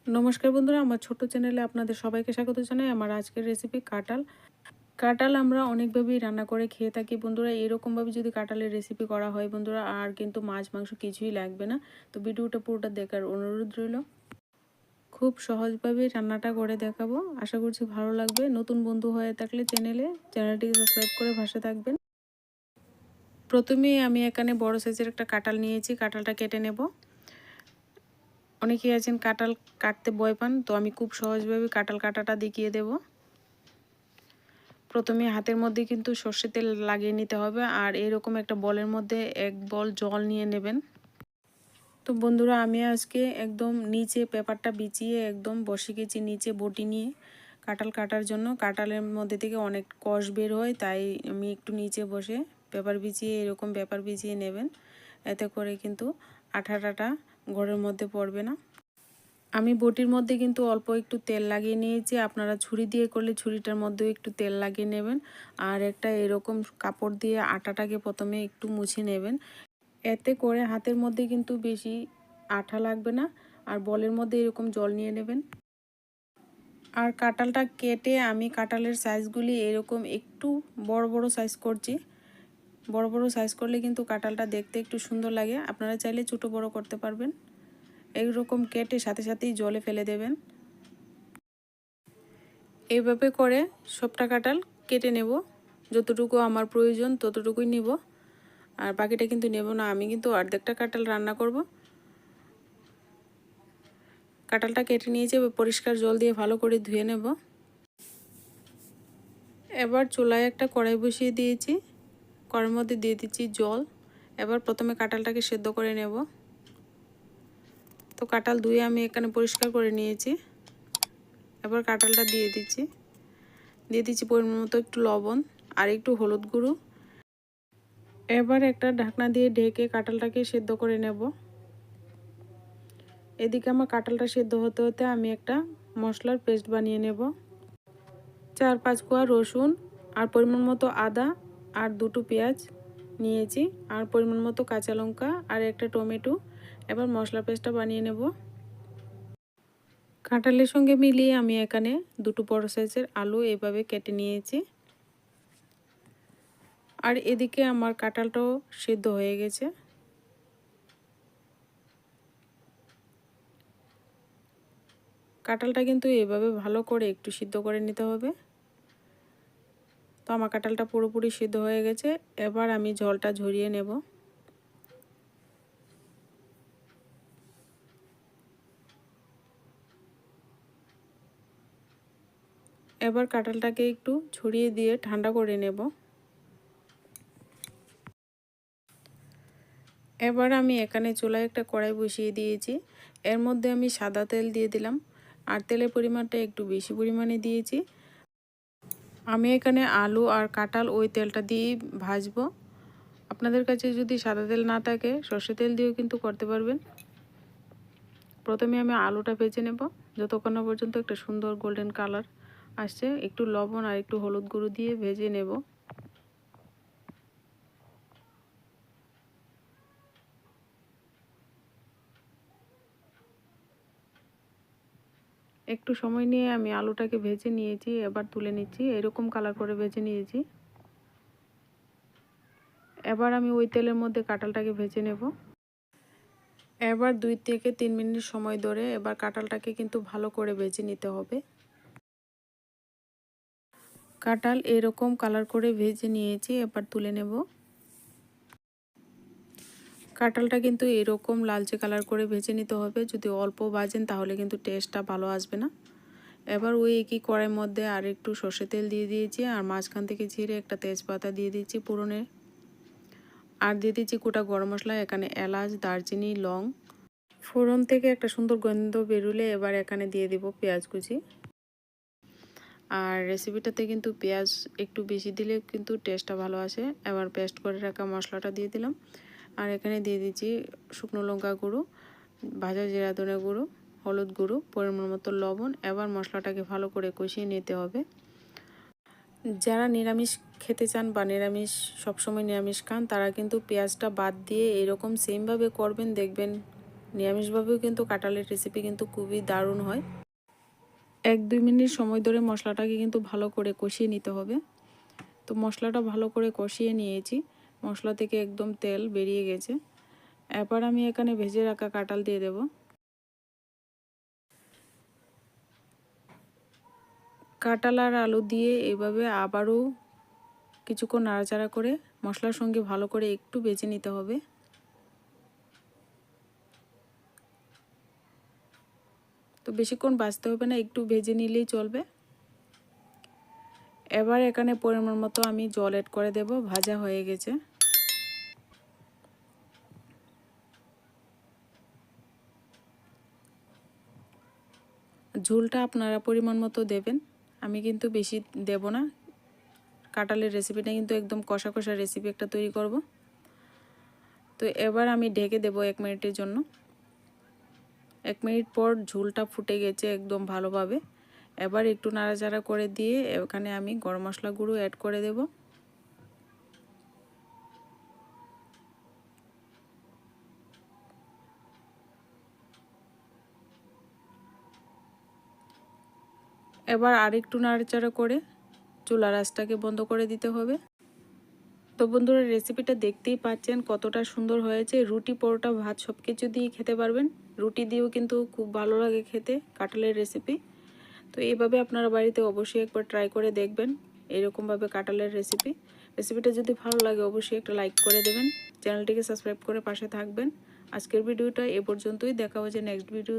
নমস্কার বন্ধুরা, আমার ছোট্ট চ্যানেলে আপনাদের সবাইকে স্বাগত জানাই। আমার আজকের রেসিপি কাঁঠাল। কাঁঠাল আমরা অনেকভাবেই রান্না করে খেয়ে থাকি বন্ধুরা। এরকমভাবে যদি কাঁঠালের রেসিপি করা হয় বন্ধুরা, আর কিন্তু মাছ মাংস কিছুই লাগবে না। তো ভিডিওটা পুরোটা দেখার অনুরোধ রইল। খুব সহজভাবেই রান্নাটা করে দেখাবো, আশা করছি ভালো লাগবে। নতুন বন্ধু হয়ে থাকলে চ্যানেলটিকে সাবস্ক্রাইব করে পাশে থাকবেন। প্রথমেই আমি এখানে বড় সাইজের একটা কাঁঠাল নিয়েছি, কাঁঠালটা কেটে নেব। অনেকেই আছেন কাঁঠাল কাটতে ভয় পান, তো আমি খুব সহজভাবে কাঁঠাল কাটাটা দেখিয়ে দেব। প্রথমে হাতের মধ্যে কিন্তু সর্ষের তেল লাগিয়ে নিতে হবে, আর এরকম একটা বলের মধ্যে এক বল জল নিয়ে নেবেন। তো বন্ধুরা, আমি আজকে একদম নিচে পেপারটা বিছিয়ে একদম বসে গেছি নিচে বটি নিয়ে কাঁঠাল কাটার জন্য। কাঁঠালের মধ্যে থেকে অনেক কষ বের হয়, তাই আমি একটু নিচে বসে পেপার বিছিয়ে এরকম পেপার বিছিয়ে নেবেন। এতে করে কিন্তু আঠাটা ঘরের মধ্যে পড়বে না। আমি বটির মধ্যে কিন্তু অল্প একটু তেল লাগিয়ে নিয়েছি। আপনারা ছুরি দিয়ে করলে ছুরিটার মধ্যেও একটু তেল লাগিয়ে নেবেন। আর একটা এরকম কাপড় দিয়ে আটাটাকে প্রথমে একটু মুছে নেবেন। এতে করে হাতের মধ্যে কিন্তু বেশি আঠা লাগবে না। আর বলের মধ্যে এরকম জল নিয়ে নেবেন। আর কাঁঠালটা কেটে আমি কাঁঠালের সাইজগুলি এরকম একটু বড় বড় সাইজ করছি। বড় বড় সাইজ করলে কিন্তু কাঁঠালটা দেখতে একটু সুন্দর লাগে। আপনারা চাইলে ছোটো বড় করতে পারবেন। এইরকম কেটে সাথে সাথেই জলে ফেলে দেবেন। এইভাবে করে সবটা কাঁঠাল কেটে নেব। যতটুকু আমার প্রয়োজন ততটুকুই নিব, আর বাকিটা কিন্তু নেব না। আমি কিন্তু অর্ধেকটা কাঁঠাল রান্না করব। কাঁঠালটা কেটে নিয়েছি, পরিষ্কার জল দিয়ে ভালো করে ধুয়ে নেব। এবার চুলায় একটা কড়াই বসিয়ে দিয়েছি, কড়াইয়ের মধ্যে দিয়ে দিচ্ছি জল। এবার প্রথমে কাঁঠালটাকে সেদ্ধ করে নেব। তো কাঁঠাল ধুয়ে আমি এখানে পরিষ্কার করে নিয়েছি। এবার কাঁঠালটা দিয়ে দিচ্ছি পরিমাণ মতো একটু লবণ আর একটু হলুদ গুঁড়ো। এবার একটা ঢাকনা দিয়ে ঢেকে কাঁঠালটাকে সেদ্ধ করে নেব। এদিকে আমার কাঁঠালটা সেদ্ধ হতে হতে আমি একটা মশলার পেস্ট বানিয়ে নেব। 4-5 কোয়া রসুন আর পরিমাণ মতো আদা আর 2টো পেঁয়াজ নিয়েছি, আর পরিমাণ মতো কাঁচা লঙ্কা আর একটা টমেটো। এবার মশলা পেস্টটা বানিয়ে নেব। কাঁঠালের সঙ্গে মিলিয়ে আমি এখানে 2টো বড় সাইজের আলু এভাবে কেটে নিয়েছি। আর এদিকে আমার কাঁঠালটাও সেদ্ধ হয়ে গেছে। কাঁঠালটা কিন্তু এভাবে ভালো করে একটু সিদ্ধ করে নিতে হবে। তো আমার কাঁঠালটা পুরোপুরি সিদ্ধ হয়ে গেছে। এবার আমি ঝোলটা ঝরিয়ে নেব। এবার কাঁঠালটাকে একটু ছড়িয়ে দিয়ে ঠান্ডা করে নেব। এবার আমি এখানে চুলায় একটা কড়াই বসিয়ে দিয়েছি। এর মধ্যে আমি সাদা তেল দিয়ে দিলাম, আর তেলের পরিমাণটা একটু বেশি পরিমাণে দিয়েছি। আমি এখানে আলু আর কাঁঠাল ওই তেলটা দিয়ে ভাজবো। আপনাদের কাছে যদি সাদা তেল না থাকে সর্ষে তেল দিয়েও কিন্তু করতে পারবেন। প্রথমে আমি আলুটা ভেজে নেব যতক্ষণ না পর্যন্ত একটা সুন্দর গোল্ডেন কালার আসছে। একটু লবণ আর একটু হলুদ গুঁড়ো দিয়ে ভেজে নেব। একটু সময় নিয়ে আমি আলুটাকে ভেজে নিয়েছি, এবার তুলে নিচ্ছি। এরকম কালার করে ভেজে নিয়েছি। এবার আমি ওই তেলের মধ্যে কাঁঠালটাকে ভেজে নেব। এবার 2 থেকে 3 মিনিট সময় ধরে এবার কাঁঠালটাকে কিন্তু ভালো করে ভেজে নিতে হবে। কাঁঠাল এরকম কালার করে ভেজে নিয়েছি, এবার তুলে নেব। কাঁঠালটা কিন্তু এরকম লালচে কালার করে ভেজে নিতে হবে। যদি অল্প ভাজেন তাহলে কিন্তু টেস্টটা ভালো আসবে না। এবার ওই একই কড়াইয়ের মধ্যে আর একটু সর্ষে তেল দিয়ে দিয়েছি, আর মাঝখান থেকে ছিঁড়ে একটা তেজপাতা দিয়ে দিচ্ছি ফোড়নে। আর দিয়ে দিচ্ছি গোটা গরম মশলা, এখানে এলাচ, দারচিনি, লং। ফোড়ন থেকে একটা সুন্দর গন্ধ বেরোলে এবার এখানে দিয়ে দিব পেঁয়াজ কুচি। আর রেসিপিটাতে কিন্তু পেঁয়াজ একটু বেশি দিলে কিন্তু টেস্টটা ভালো আসে। এবার পেস্ট করে রাখা মশলাটা দিয়ে দিলাম, আর এখানে দিয়ে দিচ্ছি শুকনো লঙ্কা গুঁড়ো, ভাজা জিরা ধনে গুঁড়ো, হলুদ গুঁড়ো, পরিমাণ মতো লবণ। এবার মশলাটাকে ভালো করে কষিয়ে নিতে হবে। যারা নিরামিষ খেতে চান বা নিরামিষ সবসময় নিরামিষ খান তারা কিন্তু পেঁয়াজটা বাদ দিয়ে এরকম সেমভাবে করবেন, দেখবেন নিরামিষভাবেও কিন্তু কাঁঠালের রেসিপি কিন্তু খুবই দারুণ হয়। 1-2 মিনিট সময় ধরে মশলাটাকে কিন্তু ভালো করে কষিয়ে নিতে হবে। তো মশলাটা ভালো করে কষিয়ে নিয়েছি, মশলা থেকে একদম তেল বেরিয়ে গেছে। এবার আমি এখানে ভেজে রাখা কাঁঠাল দিয়ে দেব। কাঁঠাল আর আলু দিয়ে এভাবে আবারও কিছুক্ষণ নাড়াচাড়া করে মশলার সঙ্গে ভালো করে একটু ভেজে নিতে হবে। তো বেশিক্ষণ ভাজতে হবে না, একটু ভেজে নিলেই চলবে। এবার এখানে পরিমাণ মতো আমি জল অ্যাড করে দেব। ভাজা হয়ে গেছে। ঝোলটা আপনারা পরিমাণ মতো দেবেন, আমি কিন্তু বেশি দেব না। কাঁঠালের রেসিপিটা কিন্তু একদম কষা কষা রেসিপি একটা তৈরি করব। তো এবার আমি ঢেকে দেব 1 মিনিটের জন্য। 1 মিনিট পর ঝোলটা ফুটে গেছে একদম ভালোভাবে। এবার একটু নাড়াচাড়া করে দিয়ে এখানে আমি গরম মশলা গুঁড়ো অ্যাড করে দেব। এবার আরেকটু নাড়াচাড়া করে চুলার আঁচটাকে বন্ধ করে দিতে হবে। তো বন্ধুরা, রেসিপিটা দেখতেই পাচ্ছেন কতটা সুন্দর হয়েছে। রুটি, পরোটা, ভাত সব কিছু দিয়ে খেতে পারবেন। রুটি দিয়েও কিন্তু খুব ভালো লাগে খেতে কাঁঠালের রেসিপি। তো এইভাবে আপনারা বাড়িতে অবশ্যই একবার ট্রাই করে দেখবেন, এরকমভাবে কাঁঠালের রেসিপিটা যদি ভালো লাগে অবশ্যই একটা লাইক করে দেবেন, চ্যানেলটিকে সাবস্ক্রাইব করে পাশে থাকবেন। আজকের ভিডিওটা এ পর্যন্তই, দেখা হচ্ছে নেক্সট ভিডিও।